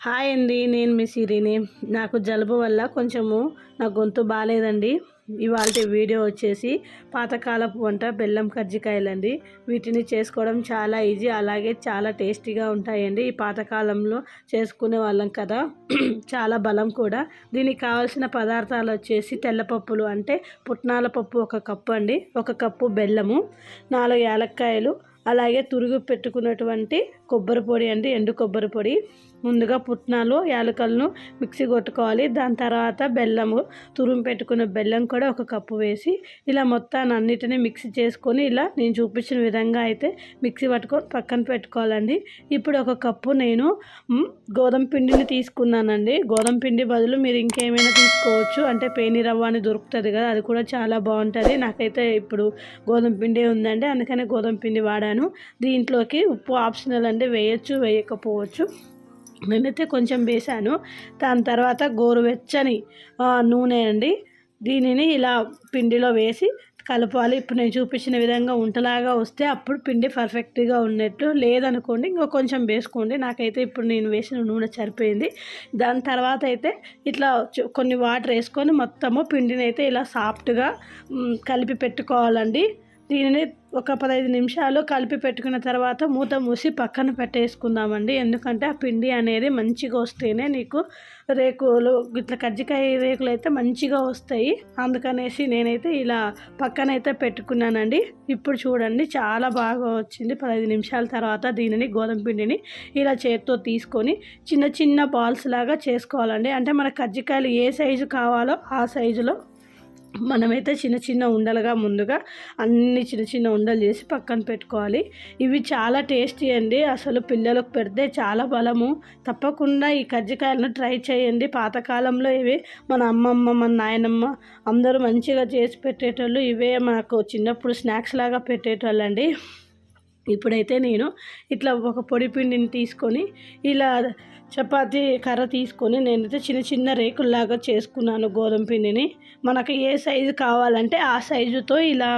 Hi అండి. నేను మీ సిరిని. నాకు జలుబు వల్ల కొంచెము నా గొంతు బాగాలేదండి. ఇవాల్టి వీడియో వచ్చేసి పాతకాలపు వంట బెల్లం కజ్జికాయలండి. వీటిని చేసుకోవడం చాలా ఈజీ, అలాగే చాలా టేస్టీగా ఉంటాయండి. ఈ పాతకాలంలో చేసుకునే వాళ్ళం కదా, చాలా బలం కూడా. దీనికి కావాల్సిన పదార్థాలు వచ్చేసి తెల్లపప్పులు అంటే పుట్నాల పప్పు 1 కప్పు అండి, 1 కప్పు బెల్లము, 4 యాలక్కాయలు, అలాగే తురుగు పెట్టుకున్నటువంటి కొబ్బరి పొడి అండి, ఎండు కొబ్బరి పొడి. ముందుగా పుట్నాలు యాలకలను మిక్సీ కొట్టుకోవాలి. దాని తర్వాత బెల్లము, తురుము పెట్టుకున్న బెల్లం కూడా 1 కప్పు వేసి ఇలా మొత్తాన్ని అన్నిటినీ మిక్సీ చేసుకొని ఇలా నేను చూపించిన విధంగా అయితే మిక్సీ పట్టుకొని పక్కన పెట్టుకోవాలండి. ఇప్పుడు 1 కప్పు నేను గోధుమ పిండిని తీసుకున్నానండి. గోధుమ పిండి బదులు మీరు ఇంకేమైనా తీసుకోవచ్చు, అంటే పేని రవ్వ అని దొరుకుతుంది కదా, అది కూడా చాలా బాగుంటుంది. నాకైతే ఇప్పుడు గోధుమ పిండి ఉందండి, అందుకనే గోధుమ పిండి వాడాను. దీంట్లోకి ఉప్పు ఆప్షనల్ అండి, వేయచ్చు వేయకపోవచ్చు. నేనైతే కొంచెం వేసాను. దాని తర్వాత గోరువెచ్చని నూనె అండి, దీనిని ఇలా పిండిలో వేసి కలపాలి. ఇప్పుడు నేను చూపించిన విధంగా ఉంటలాగా వస్తే అప్పుడు పిండి పర్ఫెక్ట్గా ఉన్నట్టు, లేదనుకోండి ఇంకో కొంచెం వేసుకోండి. నాకైతే ఇప్పుడు నేను వేసిన నూనె సరిపోయింది. దాని తర్వాత అయితే ఇట్లా కొన్ని వాటర్ వేసుకొని మొత్తము పిండిని అయితే ఇలా సాఫ్ట్గా కలిపి పెట్టుకోవాలండి. దీనిని ఒక 15 నిమిషాలు కలిపి పెట్టుకున్న తర్వాత మూత మూసి పక్కన పెట్టేసుకుందామండి. ఎందుకంటే ఆ పిండి అనేది మంచిగా వస్తేనే నీకు రేకులు ఇట్లా కజ్జికాయ రేకులు అయితే మంచిగా వస్తాయి. అందుకనేసి నేనైతే ఇలా పక్కనైతే పెట్టుకున్నానండి. ఇప్పుడు చూడండి చాలా బాగా వచ్చింది. 15 నిమిషాల తర్వాత దీనిని గోధుమ పిండిని ఇలా చేతితో తీసుకొని చిన్న చిన్న బాల్స్ లాగా చేసుకోవాలండి. అంటే మన కజ్జికాయలు ఏ సైజు కావాలో ఆ సైజులో మనమైతే చిన్న చిన్న ఉండలుగా ముందుగా అన్ని చిన్న చిన్న ఉండలు చేసి పక్కన పెట్టుకోవాలి. ఇవి చాలా టేస్టీ అండి, అసలు పిల్లలకు పెడితే చాలా బలము. తప్పకుండా ఈ కజ్జికాయలను ట్రై చేయండి. పాతకాలంలో ఇవి మన అమ్మమ్మ మన నాయనమ్మ అందరూ మంచిగా చేసి పెట్టేటోళ్ళు. ఇవే మాకు చిన్నప్పుడు స్నాక్స్ లాగా పెట్టేటోళ్ళండి. ఇప్పుడైతే నేను ఇట్లా ఒక పొడి పిండిని తీసుకొని ఇలా చపాతీ కర్ర తీసుకొని నేనైతే చిన్న చిన్న రేకుల్లాగా చేసుకున్నాను. గోధుమ పిండిని మనకు ఏ సైజు కావాలంటే ఆ సైజుతో ఇలా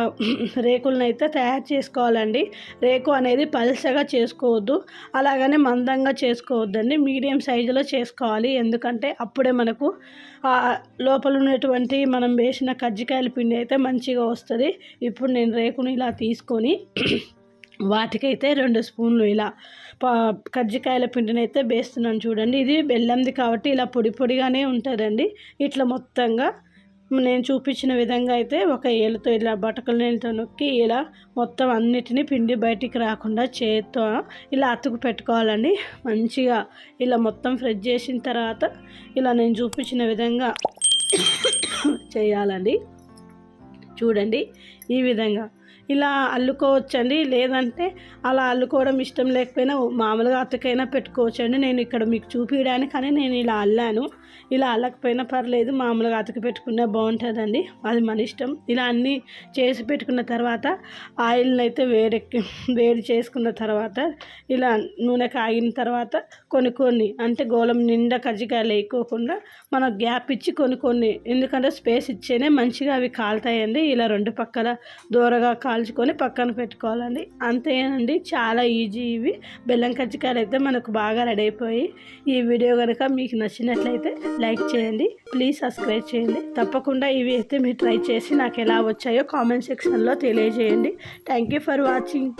రేకులను అయితే తయారు చేసుకోవాలండి. రేకు అనేది పల్చగా చేసుకోవద్దు, అలాగనే మందంగా చేసుకోవద్దండి, మీడియం సైజులో చేసుకోవాలి. ఎందుకంటే అప్పుడే మనకు లోపల ఉన్నటువంటి మనం వేసిన కజ్జికాయల పిండి అయితే మంచిగా వస్తుంది. ఇప్పుడు నేను రేకుని ఇలా తీసుకొని వాటికైతే 2 స్పూన్లు ఇలా కజ్జికాయల పిండిని అయితే వేస్తున్నాను. చూడండి, ఇది బెల్లంది కాబట్టి ఇలా పొడి పొడిగానే ఉంటుందండి. ఇట్లా మొత్తంగా నేను చూపించిన విధంగా అయితే ఒక ఏలుతో ఇలా బటకల నీళ్ళతో నొక్కి ఇలా మొత్తం అన్నిటినీ పిండి బయటికి రాకుండా చేత్తో ఇలా అతుకు పెట్టుకోవాలండి. మంచిగా ఇలా మొత్తం ఫ్రెష్ చేసిన తర్వాత ఇలా నేను చూపించిన విధంగా చేయాలండి. చూడండి, ఈ విధంగా ఇలా అల్లుకోవచ్చండి. లేదంటే అలా అల్లుకోవడం ఇష్టం లేకపోయినా మామూలుగా అతకైనా పెట్టుకోవచ్చండి. నేను ఇక్కడ మీకు చూపించడానికి అని నేను ఇలా అల్లాను. ఇలా అల్లకపోయినా పర్లేదు, మామూలుగా అతక పెట్టుకున్నా బాగుంటుందండి, అది మన ఇష్టం. ఇలా అన్నీ చేసి పెట్టుకున్న తర్వాత ఆయిల్ని అయితే వేడి చేసుకున్న తర్వాత ఇలా నూనె కాగిన తర్వాత కొన్ని అంటే గోళం నిండా కజ్జికాయలు వేయకోకుండా మనం గ్యాప్ ఇచ్చి కొన్ని ఎందుకంటే స్పేస్ ఇచ్చేనే మంచిగా అవి కాలుతాయండి. ఇలా 2 పక్కల దూరగా కాల్చుకొని పక్కన పెట్టుకోవాలండి. అంతేనండి, చాలా ఈజీ. ఇవి బెల్లం కజ్జికాయలు అయితే మనకు బాగా రెడీ అయిపోయి. ఈ వీడియో కనుక మీకు నచ్చినట్లయితే లైక్ చేయండి, ప్లీజ్ సబ్స్క్రైబ్ చేయండి. తప్పకుండా ఇవి అయితే మీరు ట్రై చేసి నాకు ఎలా వచ్చాయో కామెంట్ సెక్షన్లో తెలియజేయండి. Thank you for watching.